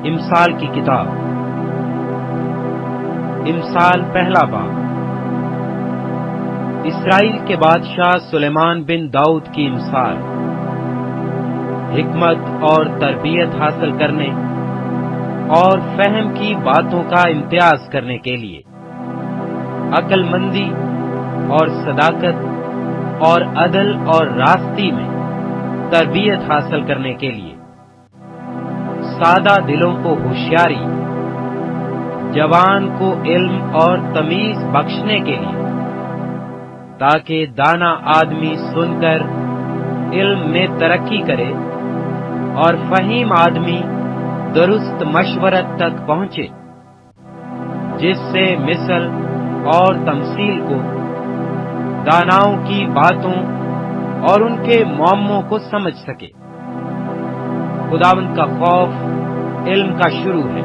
امثال کی کتاب امثال پہلا باب۔ اسرائیل کے بادشاہ سلیمان بن داؤد کی امثال۔ حکمت اور تربیت حاصل کرنے اور فہم کی باتوں کا امتیاز کرنے کے لیے، عقل مندی اور صداقت اور عدل اور راستی میں تربیت حاصل کرنے کے لیے، سادہ دلوں کو ہوشیاری، جوان کو علم اور تمیز بخشنے کے لیے، تاکہ دانا آدمی سن کر علم میں ترقی کرے اور فہیم آدمی درست مشورت تک پہنچے، جس سے مثل اور تمثیل کو، داناؤں کی باتوں اور ان کے معموں کو سمجھ سکے۔ خداوند کا خوف علم کا شروع ہے،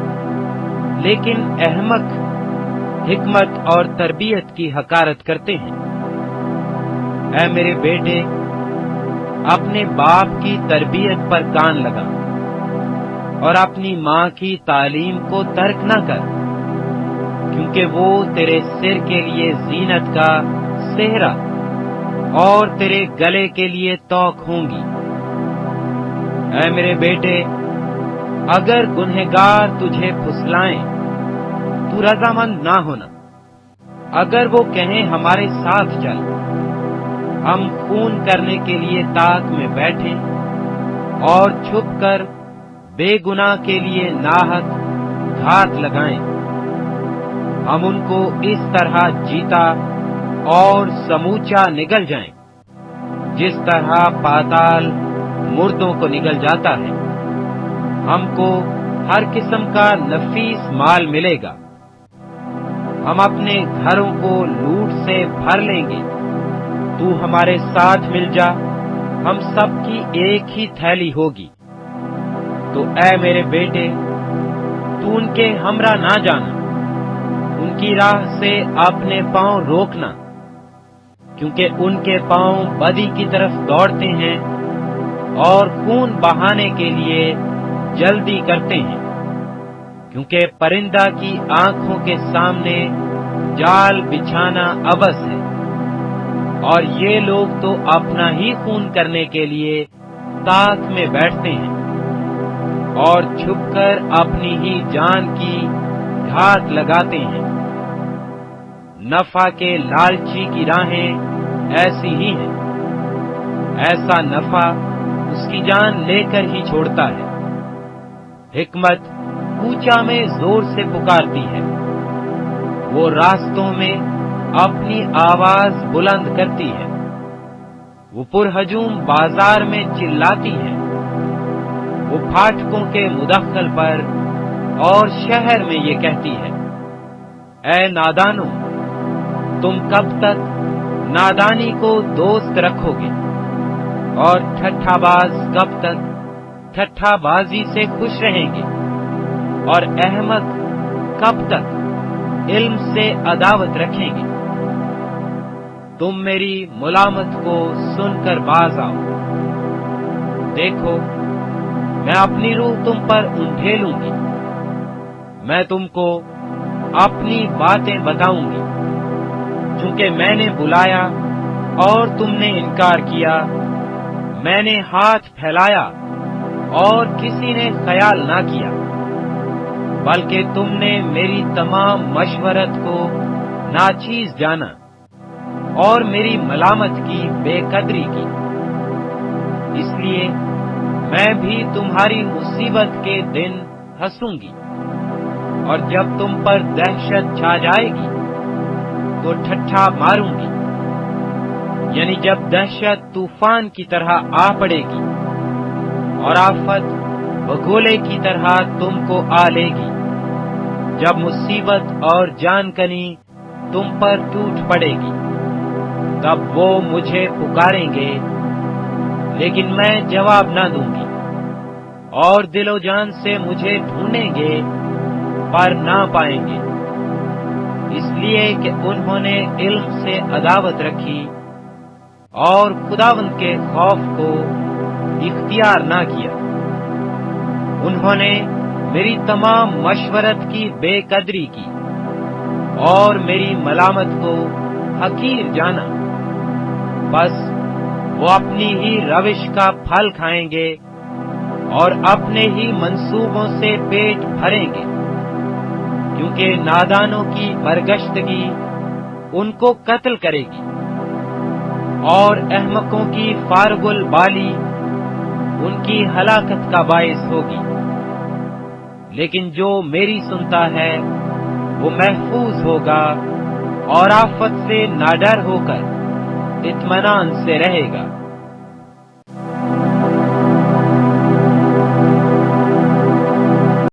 لیکن احمق حکمت اور تربیت کی حقارت کرتے ہیں۔ اے میرے بیٹے، اپنے باپ کی تربیت پر کان لگا اور اپنی ماں کی تعلیم کو ترک نہ کر، کیونکہ وہ تیرے سر کے لیے زینت کا سہرا اور تیرے گلے کے لیے توق ہوں گی۔ اے میرے بیٹے، اگر گنہگار تجھے پھسلائیں تو رضامند نہ ہونا۔ اگر وہ کہیں ہمارے ساتھ چل، ہم خون کرنے کے لیے طاق میں بیٹھیں اور چھپ کر بے گناہ کے لیے ناحق گھات لگائیں، ہم ان کو اس طرح جیتا اور سموچا نگل جائیں جس طرح پاتال مردوں کو نگل جاتا ہے۔ ہم کو ہر قسم کا نفیس مال ملے گا، ہم اپنے گھروں کو لوٹ سے بھر لیں گے۔ تو ہمارے ساتھ مل جا، ہم سب کی ایک ہی تھیلی ہوگی۔ تو اے میرے بیٹے، تو ان کے ہمراہ نہ جانا، ان کی راہ سے اپنے پاؤں روکنا، کیونکہ ان کے پاؤں بدی کی طرف دوڑتے ہیں اور خون بہانے کے لیے جلدی کرتے ہیں۔ کیونکہ پرندہ کی آنکھوں کے سامنے جال بچھانا عبث ہے، اور یہ لوگ تو اپنا ہی خون کرنے کے لیے طاق میں بیٹھتے ہیں اور چھپ کر اپنی ہی جان کی گھات لگاتے ہیں۔ نفع کے لالچی کی راہیں ایسی ہی ہیں، ایسا نفع اس کی جان لے کر ہی چھوڑتا ہے۔ حکمت کوچا میں زور سے پکارتی ہے، وہ راستوں میں اپنی آواز بلند کرتی ہے، وہ پرہجوم بازار میں چلاتی ہے، وہ پھاٹکوں کے مدخل پر اور شہر میں یہ کہتی ہے، اے نادانو، تم کب تک نادانی کو دوست رکھو گے، اور ٹھٹھا باز کب تک ٹھٹھا بازی سے خوش رہیں گے، اور احمق کب تک علم سے عداوت رکھیں گے۔ تم میری ملامت کو سن کر باز آؤ، دیکھو میں اپنی روح تم پر انڈھیلوں گی، میں تم کو اپنی باتیں بتاؤں گی، چونکہ میں نے بلایا اور تم نے انکار کیا، میں نے ہاتھ پھیلایا اور کسی نے خیال نہ کیا، بلکہ تم نے میری تمام مشورت کو ناچیز جانا اور میری ملامت کی بے قدری کی۔ اس لیے میں بھی تمہاری مصیبت کے دن ہنسوں گی، اور جب تم پر دہشت چھا جائے گی تو ٹھٹھا ماروں گی، یعنی جب دہشت طوفان کی طرح آ پڑے گی اور آفت بگولے کی طرح تم کو آ لے گی، جب مصیبت اور جان کنی تم پر ٹوٹ پڑے گی، تب وہ مجھے پکاریں گے لیکن میں جواب نہ دوں گی، اور دل و جان سے مجھے ڈھونڈیں گے پر نہ پائیں گے، اس لیے کہ انہوں نے علم سے عداوت رکھی اور خداوند کے خوف کو اختیار نہ کیا۔ انہوں نے میری تمام مشورت کی بے قدری کی اور میری ملامت کو حقیر جانا، بس وہ اپنی ہی روش کا پھل کھائیں گے اور اپنے ہی منصوبوں سے پیٹ بھریں گے، کیونکہ نادانوں کی برگشتگی ان کو قتل کرے گی اور احمقوں کی فارغ البالی ان کی ہلاکت کا باعث ہوگی۔ لیکن جو میری سنتا ہے وہ محفوظ ہوگا اور آفت سے ناڈر ہو کر اطمینان سے رہے گا۔